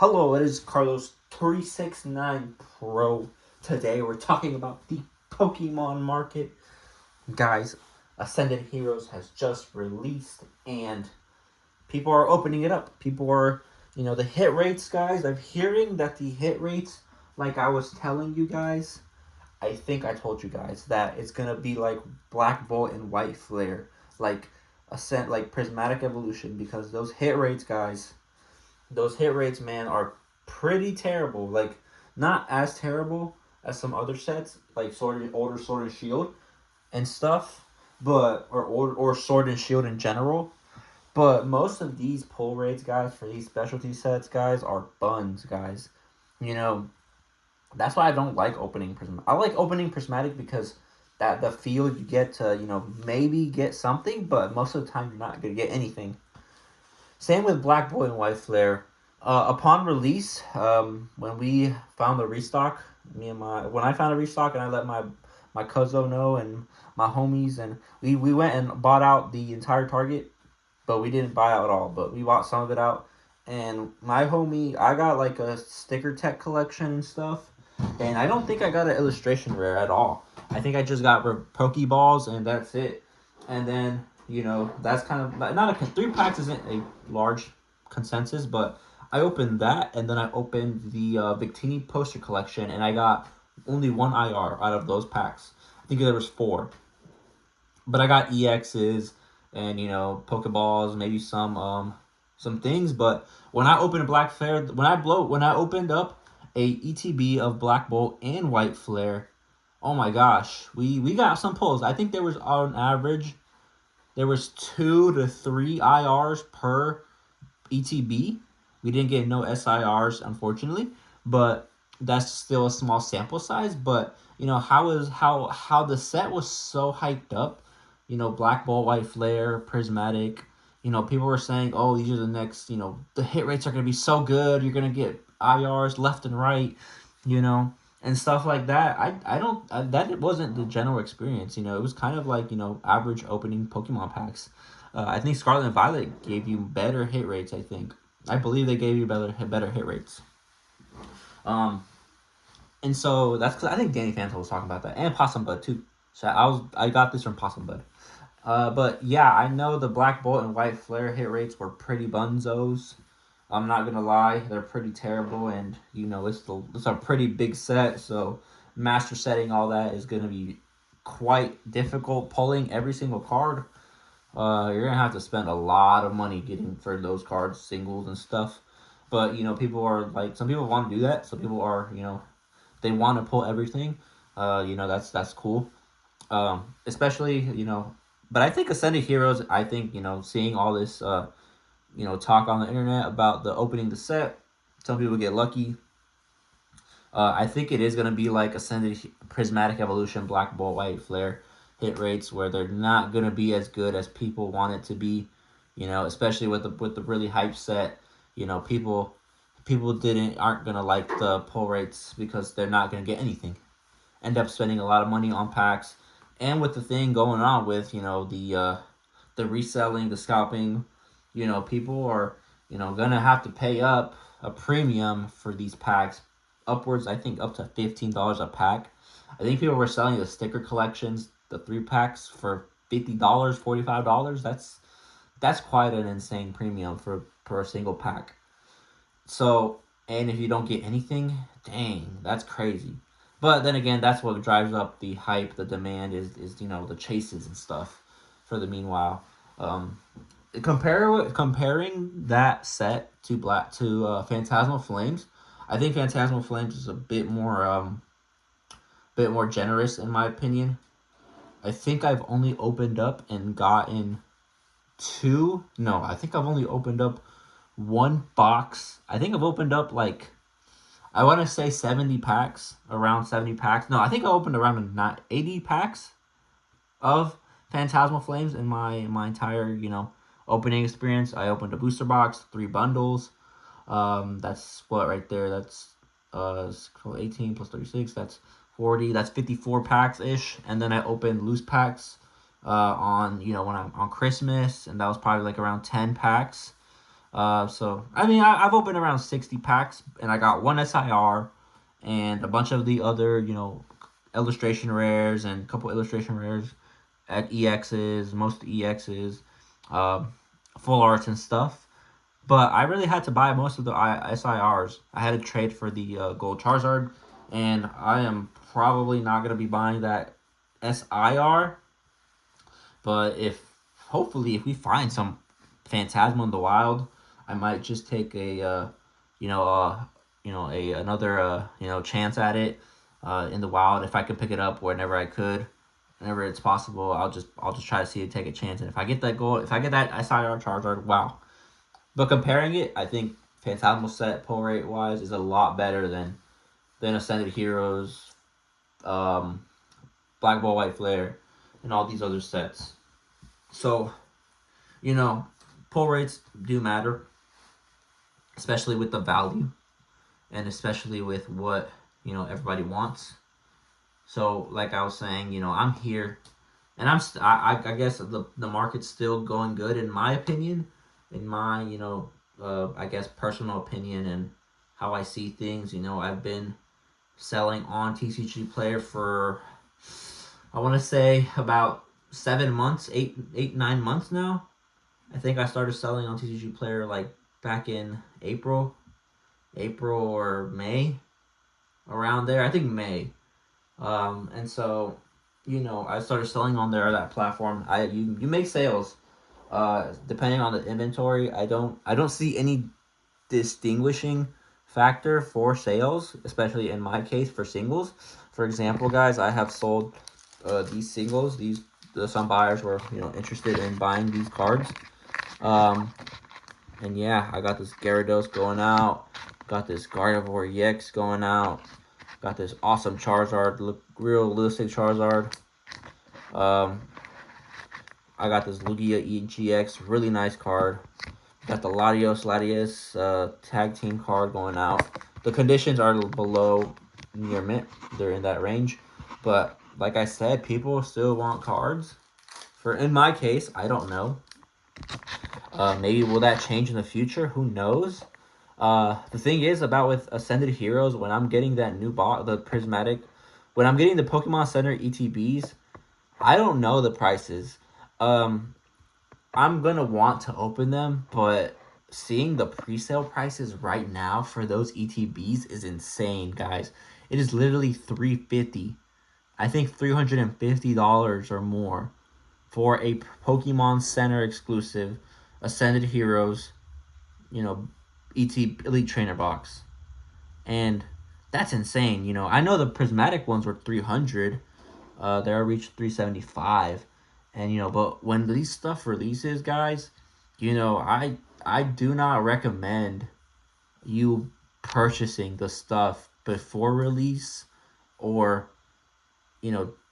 Hello, it is Carlos 369 Pro. Today we're talking about the Pokemon market. Guys, Ascended Heroes has just released and people are opening it up. People are, the hit rates, guys. I'm hearing that the hit rates, like I was telling you guys, I think I told you guys that it's gonna be like Black Bolt and White Flare, like Ascent, like Prismatic Evolution, because those hit rates, man, are pretty terrible. Like, not as terrible as some other sets, like Sword and Shield and stuff, but or Sword and Shield in general. But most of these pull rates, guys, for these specialty sets, guys, are buns, guys. You know, that's why I don't like opening Prism. I like opening Prismatic because that the feel you get to, maybe get something, but most of the time you're not gonna get anything. Same with Black Boy and White Flare. Upon release, when we found the restock, when I found a restock and I let my cousin know and my homies, and we went and bought out the entire Target, but we didn't buy out all, but we bought some of it out. And my homie, I got like a sticker tech collection and stuff, and I don't think I got an illustration rare at all. I think I just got Pokeballs and that's it. And then that's kind of not a 3 packs isn't a large consensus, but I opened that and then I opened the Victini poster collection and I got only one IR out of those packs. I think there was four, but I got EXs and Pokeballs, maybe some things. But when I opened a Black Flare, when I opened up a ETB of Black Bolt and White Flare, oh my gosh, we got some pulls. I think there was on average there was 2 to 3 IRs per ETB. We didn't get no SIRs, unfortunately, but that's still a small sample size. But how the set was so hyped up. Black Bolt, White Flare, Prismatic. People were saying, oh, these are the next. The hit rates are gonna be so good. You're gonna get IRs left and right. And stuff like that. I don't that wasn't the general experience. It was kind of like average opening Pokemon packs. I think Scarlet and Violet gave you better hit rates. I believe they gave you better hit rates. Um, and so that's because I think Danny Phantom was talking about that and Possum Bud too. So I got this from Possum Bud. But yeah, I know the Black Bolt and White Flare hit rates were pretty bunzos. I'm not gonna lie, they're pretty terrible, and it's a pretty big set, so master setting all that is gonna be quite difficult. Pulling every single card, you're gonna have to spend a lot of money getting for those cards, singles and stuff. But people are like, some people want to do that. Some people are, they want to pull everything. That's cool. Especially but I think Ascended Heroes. I think seeing all this talk on the internet about the opening the set. Some people get lucky. I think it is gonna be like Ascended Prismatic Evolution, Black Bolt, White Flare hit rates where they're not gonna be as good as people want it to be. Especially with the really hype set. People aren't gonna like the pull rates because they're not gonna get anything. End up spending a lot of money on packs, and with the thing going on with the reselling, the scalping, people are gonna have to pay up a premium for these packs, upwards I think up to $15 a pack. I think people were selling the sticker collections, the 3 packs for $50, $45. That's quite an insane premium for a single pack. So, and if you don't get anything, dang, that's crazy. But then again, that's what drives up the hype, the demand is the chases and stuff for the meanwhile. Um, comparing that set to Phantasmal Flames, I think Phantasmal Flames is a bit more generous in my opinion. I think I've only opened up and gotten two. No, I think I've only opened up one box. I think I've opened up like, I want to say 70 packs, around 70 packs. No, I think I opened around not 80 packs of Phantasmal Flames in my entire opening experience. I opened a booster box, 3 bundles. That's what right there. That's 18 plus 36. That's 40. That's 54 packs ish. And then I opened loose packs on when I'm on Christmas, and that was probably like around 10 packs. So I mean, I've opened around 60 packs, and I got one SIR and a bunch of the other, illustration rares and a couple illustration rares at EXs, most EXs, um, full arts and stuff. But I really had to buy most of the SIRs. I had to trade for the gold Charizard, and I am probably not gonna be buying that SIR. But hopefully if we find some Phantasmal in the wild, I might just take a you know a another chance at it in the wild if I could pick it up whenever I could. Whenever it's possible, I'll just try to see it, take a chance, and if I get that goal, if I get that SIR Charizard, wow. But comparing it, I think Phantasmal set pull rate wise is a lot better than Ascended Heroes, um, Black Ball White Flare, and all these other sets. So you know, pull rates do matter, especially with the value and especially with what everybody wants. So, like I was saying, I'm here, and I guess the market's still going good in my opinion, in my I guess personal opinion and how I see things. I've been selling on TCG Player for I want to say about 7 months, 9 months now. I think I started selling on TCG Player like back in April or May, around there. I think May. And so, I started selling on that platform. You make sales. Depending on the inventory, I don't see any distinguishing factor for sales, especially in my case for singles. For example, guys, I have sold these singles. Some buyers were interested in buying these cards. Um, and yeah, I got this Gyarados going out. Got this Gardevoir EX going out. Got this awesome Charizard, real realistic Charizard. Um, I got this Lugia EGX, really nice card. Got the Latios tag team card going out. The conditions are below near mint. They're in that range. But like I said, people still want cards. In my case, I don't know. Maybe will that change in the future? Who knows? The thing is about with Ascended Heroes, when I'm getting that new the Prismatic, when I'm getting the Pokemon Center ETBs, I don't know the prices. Um, I'm gonna want to open them, but seeing the pre-sale prices right now for those ETBs is insane, guys. It is literally 350. I think $350 or more for a Pokemon Center exclusive Ascended Heroes, you know, Elite Trainer box. And that's insane. I know the prismatic ones were 300. They reached 375. And but when these stuff releases, guys, I do not recommend you purchasing the stuff before release or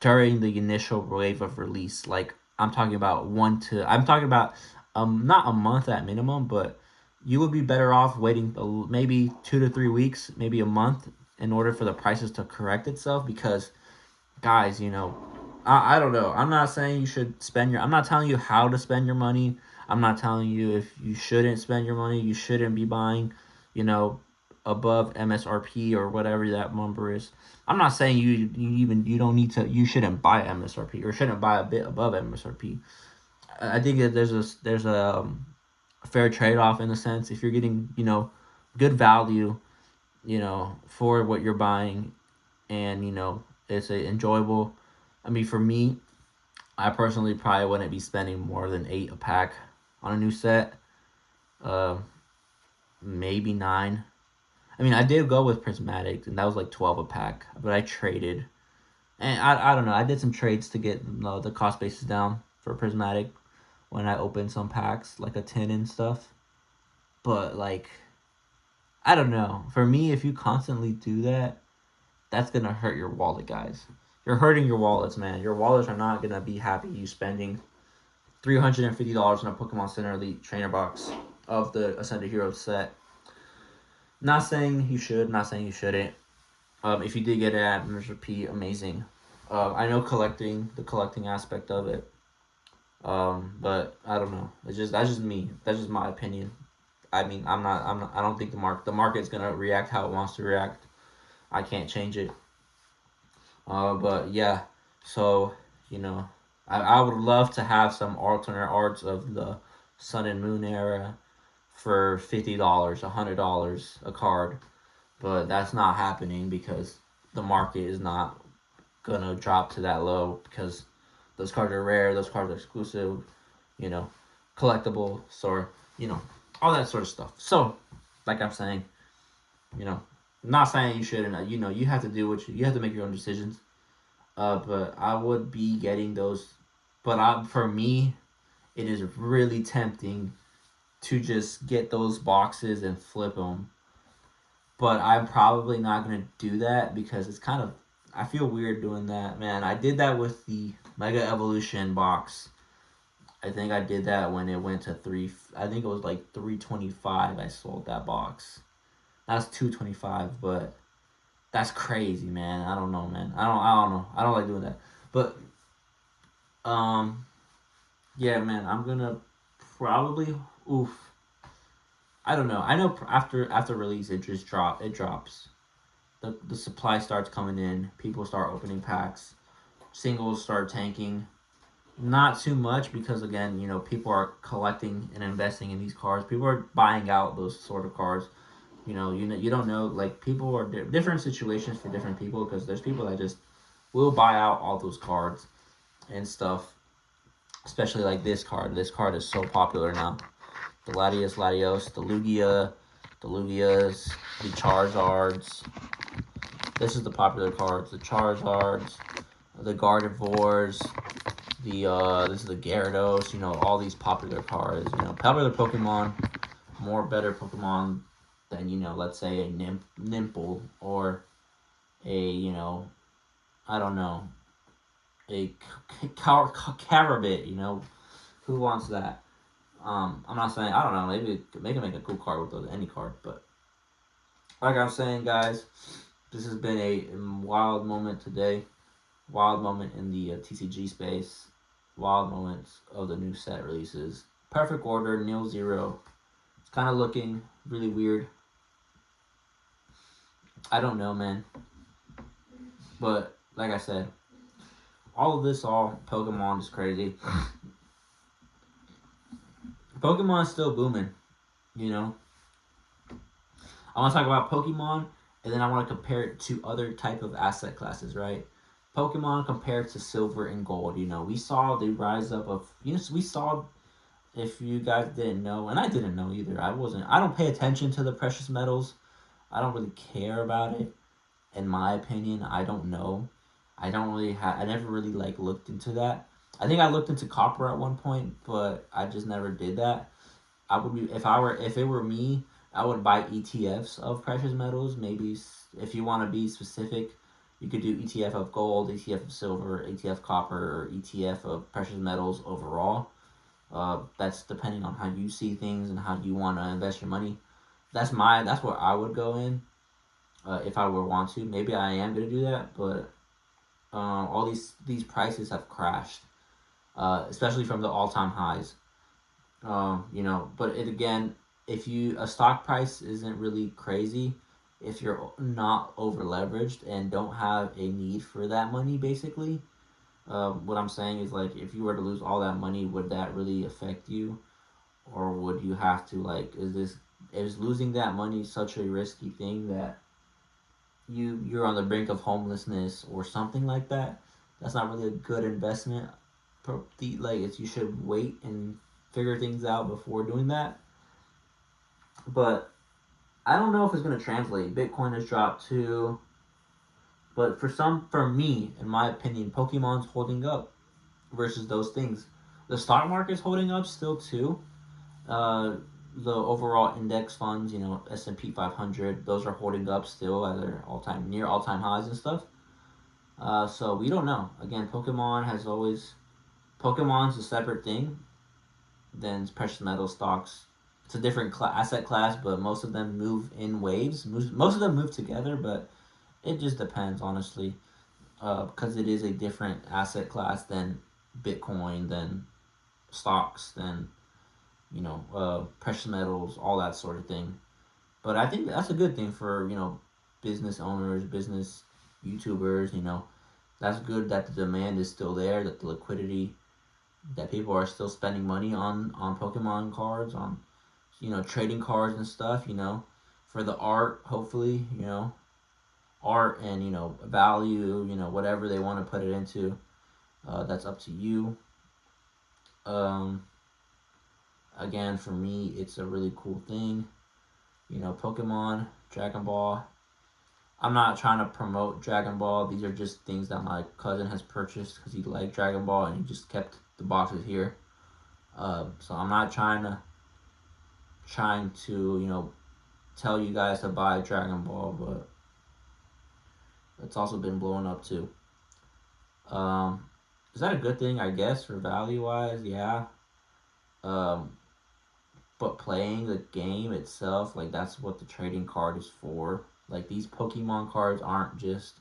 during the initial wave of release. Like I'm talking about not a month at minimum, but you would be better off waiting maybe 2 to 3 weeks, maybe a month, in order for the prices to correct itself. Because guys, I don't know. I'm not saying you should I'm not telling you how to spend your money. I'm not telling you if you shouldn't spend your money. You shouldn't be buying, you know, above MSRP or whatever that number is. I'm not saying you don't need to, you shouldn't buy MSRP or shouldn't buy a bit above MSRP. I think that there's a fair trade off in a sense. If you're getting good value, for what you're buying, and it's a enjoyable. I mean, for me, I personally probably wouldn't be spending more than 8 a pack on a new set. Uh, Maybe 9. I mean, I did go with Prismatic, and that was like 12 a pack, but I traded. And I don't know, I did some trades to get the cost basis down for Prismatic when I opened some packs, like a 10 and stuff. But, like, I don't know. For me, if you constantly do that, that's going to hurt your wallet, guys. You're hurting your wallets, man. Your wallets are not going to be happy you spending $350 in a Pokemon Center Elite Trainer box of the Ascended Heroes set. Not saying you should, not saying you shouldn't. If you did get it at MSRP, amazing. I know the collecting aspect of it. But I don't know. That's just me. That's just my opinion. I mean, I don't think the market's gonna react how it wants to react. I can't change it. But yeah, so you know, I would love to have some alternate arts of the Sun and Moon era for $50, $100 a card, but that's not happening because the market is not gonna drop to that low because those cards are rare, those cards are exclusive, you know, collectible, so all that sort of stuff. So, like I'm saying, you know, I'm not saying you shouldn't. You have to do you have to make your own decisions. But I would be getting those. But for me, it is really tempting to just get those boxes and flip them. But I'm probably not gonna do that because it's kind of I feel weird doing that, man. I did that with the Mega Evolution box. I think I did that when it went to three. I think it was like 325. I sold that box. That's 225, but that's crazy, man. I don't know, man. I don't know. I don't like doing that. But um, yeah, man. I'm gonna probably oof. I don't know. I know after release it just it drops. The supply starts coming in. People start opening packs. Singles start tanking. Not too much because again, people are collecting and investing in these cards. People are buying out those sort of cards. You don't know, like, people are different situations for different people because there's people that just will buy out all those cards and stuff. Especially like this card. This card is so popular now. The Latios, the Lugias, the Charizards. This is the popular cards. The Charizards, the Gardevoirs, this is the Gyarados. All these popular cards. Popular Pokemon, more better Pokemon than let's say a Nimple or a I don't know, a Carabit. Who wants that? I'm not saying, I don't know, maybe they can make a cool card with any card, but like I'm saying, guys, this has been a wild moment today. Wild moment in the TCG space. Wild moments of the new set releases. Perfect order, nil zero. It's kind of looking really weird. I don't know, man. But like I said, all of this, all Pokemon is crazy. Pokemon is still booming. I want to talk about Pokemon, and then I want to compare it to other type of asset classes, right? Pokemon compared to Silver and Gold. We saw the rise up of. We saw. If you guys didn't know, and I didn't know either, I don't pay attention to the precious metals. I don't really care about it. In my opinion, I don't know. I don't really I never really like looked into that. I think I looked into copper at one point, but I just never did that. I would be if it were me, I would buy ETFs of precious metals. Maybe if you want to be specific, you could do ETF of gold, ETF of silver, ETF copper, or ETF of precious metals overall. That's depending on how you see things and how you want to invest your money. That's where I would go in. If I were want to, maybe I am gonna do that, but all these prices have crashed, especially from the all time highs. But it again, if a stock price isn't really crazy, if you're not over leveraged and don't have a need for that money, basically, what I'm saying is, like, if you were to lose all that money, would that really affect you, or would you have to, like, is losing that money such a risky thing that you're on the brink of homelessness or something like that? That's not really a good investment. You should wait and figure things out before doing that. But I don't know if it's gonna translate. Bitcoin has dropped too, but for me, in my opinion, Pokemon's holding up versus those things. The stock market's holding up still too. Uh, the overall index funds, S&P 500, those are holding up still at their near all time highs and stuff. So we don't know. Again, Pokemon's a separate thing than precious metal stocks. It's a different asset class, but most of them move in waves. Most of them move together, but it just depends, honestly, because it is a different asset class than Bitcoin, than stocks, than precious metals, all that sort of thing. But I think that's a good thing for, business owners, business YouTubers, That's good that the demand is still there, that the liquidity, that people are still spending money on Pokemon cards, on, trading cards and stuff, for the art, hopefully, art and, value, whatever they want to put it into. That's up to you. Um, Again, for me, it's a really cool thing. Pokemon, Dragon Ball. I'm not trying to promote Dragon Ball. These are just things that my cousin has purchased because he liked Dragon Ball and he just kept the boxes here. So I'm not trying to tell you guys to buy Dragon Ball, but it's also been blowing up too. Um, is that a good thing? I guess for value wise, yeah. Um, but playing the game itself, like that's what the trading card is for. Like these Pokemon cards aren't just,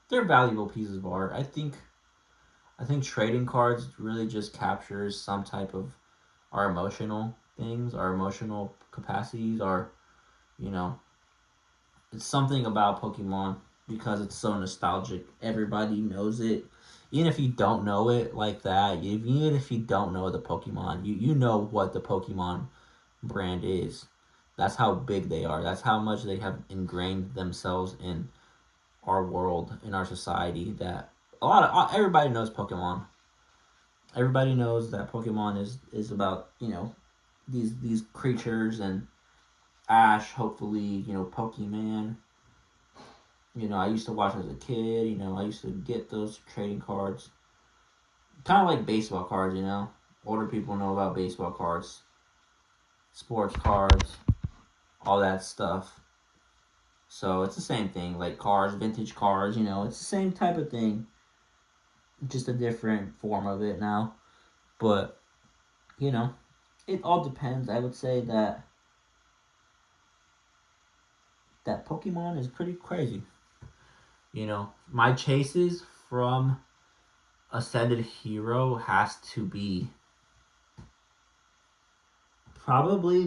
they're valuable pieces of art. I think trading cards really just captures some type of our emotional things, our emotional capacities, our you know, it's something about Pokemon because it's so nostalgic. Everybody knows it. Even if you don't know it like that, even if you don't know the Pokemon, you know what the Pokemon brand is. That's how big they are. That's how much they have ingrained themselves in our world, in our society. That everybody knows Pokemon. Everybody knows that Pokemon is about these creatures and Ash. Hopefully, Pokemon. I used to watch as a kid. I used to get those trading cards, kind of like baseball cards. Older people know about baseball cards, sports cards, all that stuff. So it's the same thing, like cars, vintage cars. It's the same type of thing, just a different form of it now. But you know, it all depends. I would say that Pokemon is pretty crazy. My chases from Ascended Hero has to be probably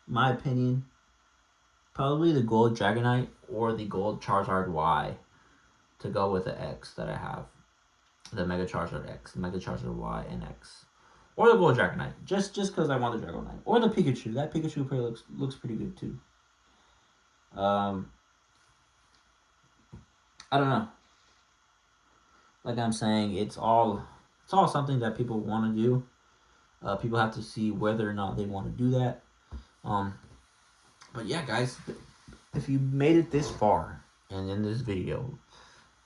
my opinion, probably the Gold Dragonite or the Gold Charizard Y to go with the X that I have. The Mega Charizard X, the Mega Charizard Y and X. Or the Gold Dragonite, just because I want the Dragonite. Or the Pikachu. That Pikachu pretty looks pretty good too. Um, I don't know. Like I'm saying, it's all something that people want to do. People have to see whether or not they want to do that. Um, but yeah, guys, if you made it this far and in this video,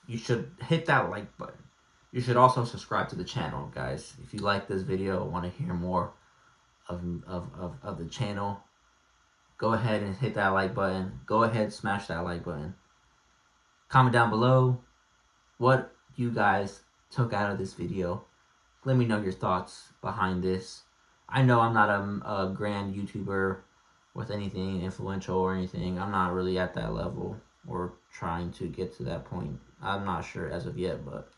you should hit that like button. You should also subscribe to the channel, guys. If you like this video, want to hear more of the channel, go ahead and hit that like button. Go ahead, smash that like button. Comment down below what you guys took out of this video. Let me know your thoughts behind this. I know I'm not a grand YouTuber with anything influential or anything. I'm not really at that level or trying to get to that point. I'm not sure as of yet, but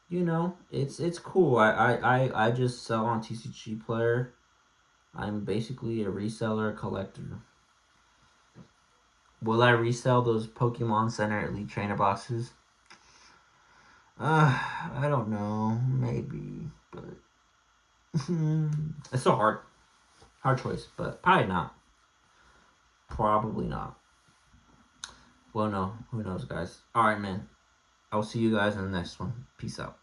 it's cool. I just sell on TCG Player. I'm basically a reseller collector. Will I resell those Pokemon Center Elite Trainer boxes? I don't know. Maybe, but it's so hard choice. But probably not. Probably not. Well, no. Who knows, guys? All right, man. I'll see you guys in the next one. Peace out.